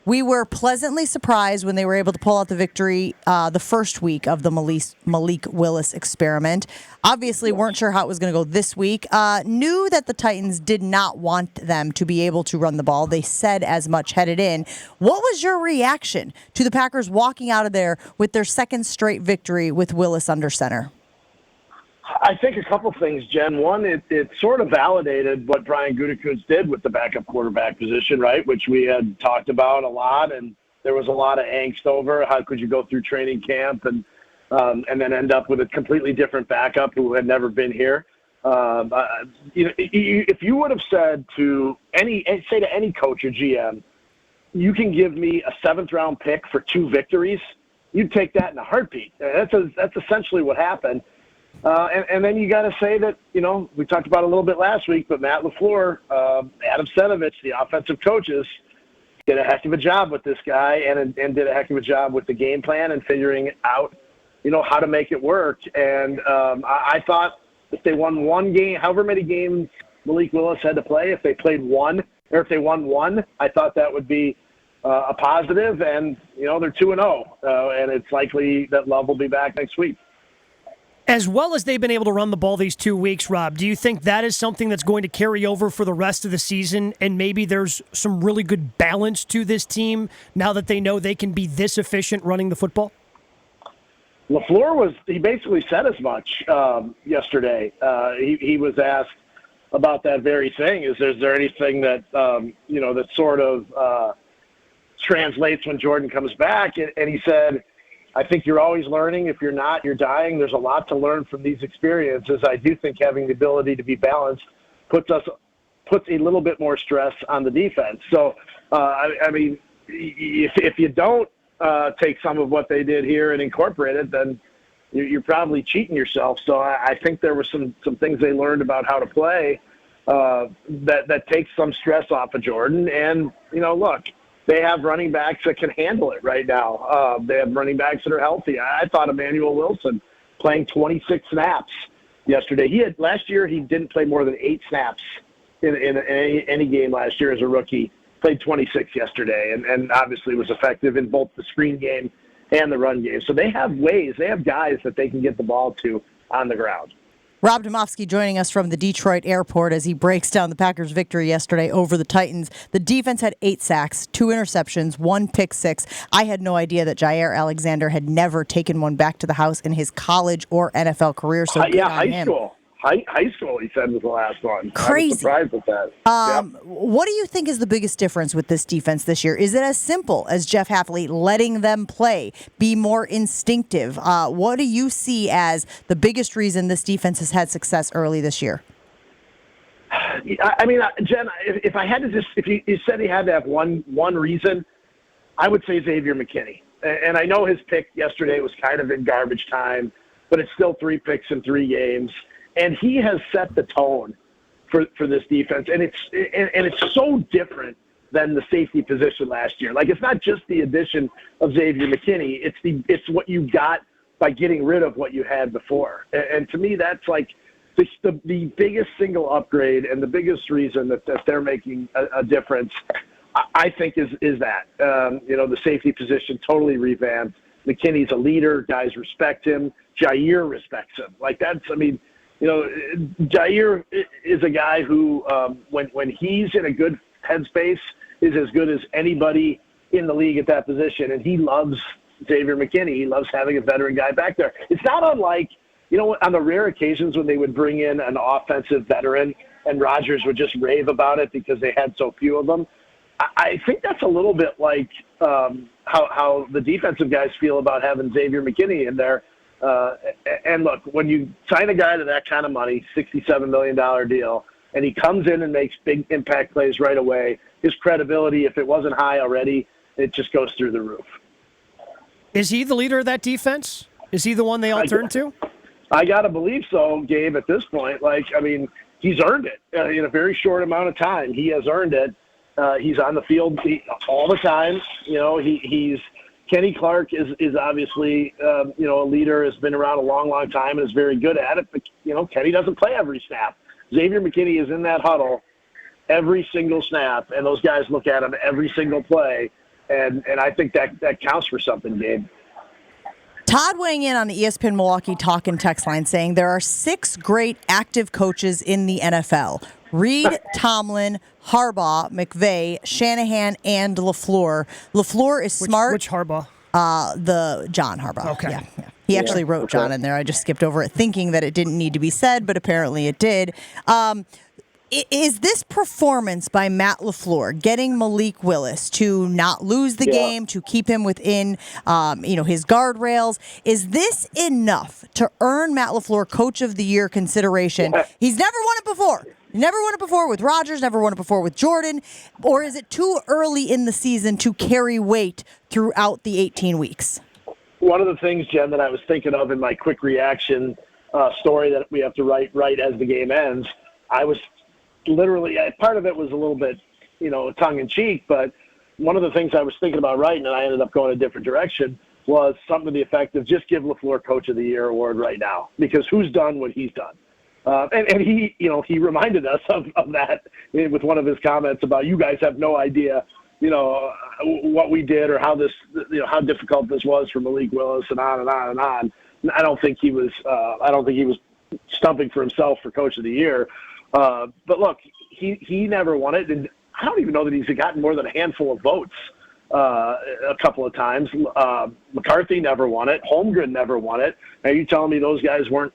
We were pleasantly surprised when they were able to pull out the victory the first week of the Malik Willis experiment. Obviously, weren't sure how it was going to go this week. Knew that the Titans did not want them to be able to run the ball. They said as much headed in. What was your reaction to the Packers walking out of there with their second straight victory with Willis under center? I think a couple things, Jen. One, it sort of validated what 𝘾𝙀𝙀𝙀𝙀 did with the backup quarterback position, right, which we had talked about a lot, and there was a lot of angst over how could you go through training camp and then end up with a completely different backup who had never been here. If you would have said to any coach or GM, you can give me a 7th-round pick for 2 victories, you'd take that in a heartbeat. That's essentially what happened. And then you got to say that, we talked about it a little bit last week, but Matt Lafleur, Adam Stenavich, the offensive coaches, did a heck of a job with this guy and did a heck of a job with the game plan and figuring out, how to make it work. And I thought if they won one game, however many games Malik Willis had to play, if they played one or if they won one, I thought that would be a positive. And, they're 2-0, and it's likely that Love will be back next week. As well as they've been able to run the ball these 2 weeks, Rob, do you think that is something that's going to carry over for the rest of the season, and maybe there's some really good balance to this team now that they know they can be this efficient running the football? Lafleur he basically said as much yesterday. He was asked about that very thing. Is there anything that, that sort of translates when Jordan comes back? And he said, I think you're always learning. If you're not, you're dying. There's a lot to learn from these experiences. I do think having the ability to be balanced puts a little bit more stress on the defense. So, if you don't take some of what they did here and incorporate it, then you're probably cheating yourself. So I think there were some things they learned about how to play that takes some stress off of Jordan. And, look, they have running backs that can handle it right now. They have running backs that are healthy. I thought Emmanuel Wilson playing 26 snaps yesterday. Last year he didn't play more than 8 snaps in any game last year as a rookie. Played 26 yesterday, and obviously was effective in both the screen game and the run game. So they have guys that they can get the ball to on the ground. Rob Demovsky joining us from the Detroit airport as he breaks down the Packers' victory yesterday over the Titans. The defense had 8 sacks, 2 interceptions, 1 pick six. I had no idea that 𝘾𝙃𝙀𝙀 Alexander had never taken one back to the house in his college or NFL career. So high school. High school, he said, was the last one. Crazy. I was surprised with that. What do you think is the biggest difference with this defense this year? Is it as simple as Jeff Hafley letting them play, be more instinctive? What do you see as the biggest reason this defense has had success early this year? I mean, Jen, if I had to if you said he had to have one reason, I would say Xavier McKinney. And I know his pick yesterday was kind of in garbage time, but it's still 3 picks in 3 games. And he has set the tone for this defense, and it's so different than the safety position last year. Like, it's not just the addition of Xavier McKinney; it's what you got by getting rid of what you had before. And to me, that's like the biggest single upgrade and the biggest reason that they're making a difference. I think is that the safety position totally revamped. McKinney's a leader; guys respect him. 𝘾𝙃𝙀𝙀 respects him. Like 𝘾𝙃𝙀𝙀 is a guy who, when he's in a good headspace, is as good as anybody in the league at that position. And he loves Xavier McKinney. He loves having a veteran guy back there. It's not unlike, on the rare occasions when they would bring in an offensive veteran and Rodgers would just rave about it because they had so few of them. I think that's a little bit like how the defensive guys feel about having Xavier McKinney in there. And look, when you sign a guy to that kind of money, $67 million deal, and he comes in and makes big impact plays right away, his credibility, if it wasn't high already, it just goes through the roof. Is he the leader of that defense? Is he the one they all turn to? I got to believe so, Gabe, at this point. He's earned it in a very short amount of time. He has earned it. He's on the field all the time. He's Kenny Clark is obviously, a leader, has been around a long, long time and is very good at it. But, Kenny doesn't play every snap. Xavier McKinney is in that huddle every single snap, and those guys look at him every single play, and I think that counts for something, Gabe. Todd weighing in on the ESPN Milwaukee talk and text line saying there are 6 great active coaches in the NFL. Reed, Tomlin, Harbaugh, McVay, Shanahan, and LaFleur. LaFleur is smart. Which Harbaugh? The John Harbaugh. Okay. Yeah. He actually wrote John in there. I just skipped over it thinking that it didn't need to be said, but apparently it did. Is this performance by Matt LaFleur, getting Malik Willis to not lose the game, to keep him within his guardrails, is this enough to earn Matt LaFleur Coach of the Year consideration? He's never won it before. Never won it before with Rodgers, never won it before with Jordan. Or is it too early in the season to carry weight throughout the 18 weeks? One of the things, Jen, that I was thinking of in my quick reaction story that we have to write right as the game ends, I was literally, part of it was a little bit, tongue-in-cheek, but one of the things I was thinking about writing, and I ended up going a different direction, was something to the effect of just give LaFleur Coach of the Year award right now, because who's done what he's done? And he reminded us of that with one of his comments about you guys have no idea, what we did or how this, how difficult this was for Malik Willis and on and on and on. I don't think he was stumping for himself for Coach of the Year. But look, he never won it, and I don't even know that he's gotten more than a handful of votes a couple of times. McCarthy never won it. Holmgren never won it. Are you telling me those guys weren't,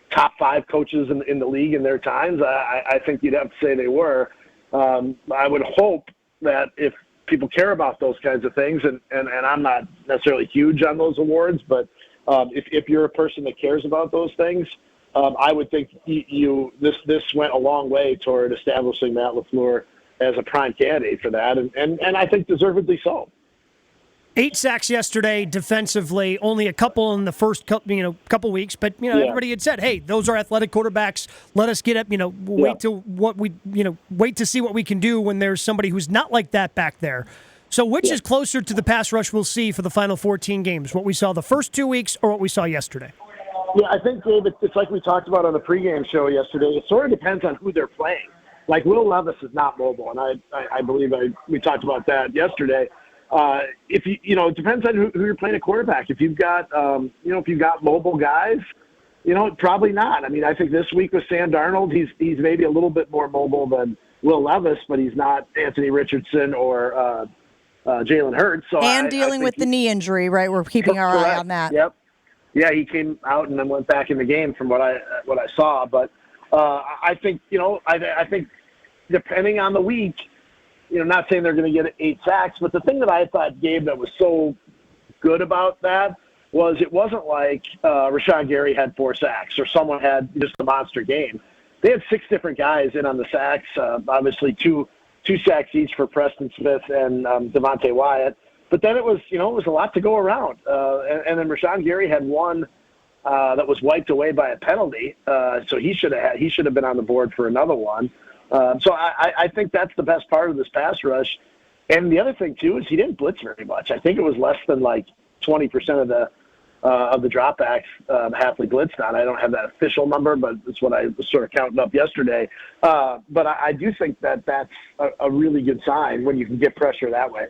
top 5 coaches in the league in their times? I think you'd have to say they were. I would hope that if people care about those kinds of things, and I'm not necessarily huge on those awards, but if you're a person that cares about those things, I would think this went a long way toward establishing Matt LaFleur as a prime candidate for that, and I think deservedly so. 8 sacks yesterday defensively, only a couple in the first couple weeks, but everybody had said, "Hey, those are athletic quarterbacks. Let us get up, wait to see what we can do when there's somebody who's not like that back there." So which is closer to the pass rush we'll see for the final 14 games? What we saw the first 2 weeks or what we saw yesterday? Yeah, I think, Gabe, it's like we talked about on the pregame show yesterday. It sort of depends on who they're playing. Like Will Levis is not mobile, and I believe we talked about that yesterday. If it depends on who you're playing at quarterback. If you've got mobile guys, probably not. I mean, I think this week with Sam Darnold, he's maybe a little bit more mobile than Will Levis, but he's not Anthony Richardson or Jalen Hurts. So dealing with the knee injury, right? We're keeping our eye on that. Yep. Yeah, he came out and then went back in the game from what I saw. But I think I think depending on the week, not saying they're going to get 8 sacks, but the thing that I thought, Gabe, that was so good about that was it wasn't like Rashawn Gary had 4 sacks or someone had just a monster game. They had 6 different guys in on the sacks, obviously two sacks each for Preston Smith and Devontae Wyatt. But then it was a lot to go around. And then Rashawn Gary had one that was wiped away by a penalty. So he should have been on the board for another one. So I think that's the best part of this pass rush. And the other thing too is he didn't blitz very much. I think it was less than like 20% of the dropbacks Hafley blitzed on. I don't have that official number, but it's what I was sort of counting up yesterday. But I do think that that's a really good sign when you can get pressure that way.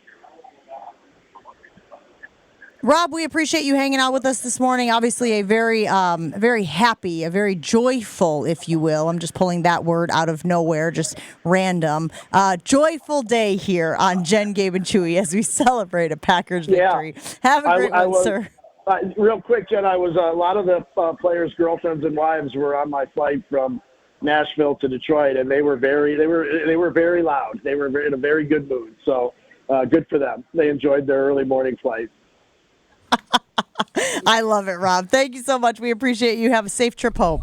Rob, we appreciate you hanging out with us this morning. Obviously, a very happy, a very joyful, if you will. I'm just pulling that word out of nowhere, just random. Joyful day here on Jen, Gabe, and Chewy as we celebrate a Packers victory. Have a great one, sir. Real quick, Jen, a lot of the players' girlfriends and wives were on my flight from Nashville to Detroit, and they were very loud. They were in a very good mood. So good for them. They enjoyed their early morning flight. I love it, Rob. Thank you so much. We appreciate you. Have a safe trip home.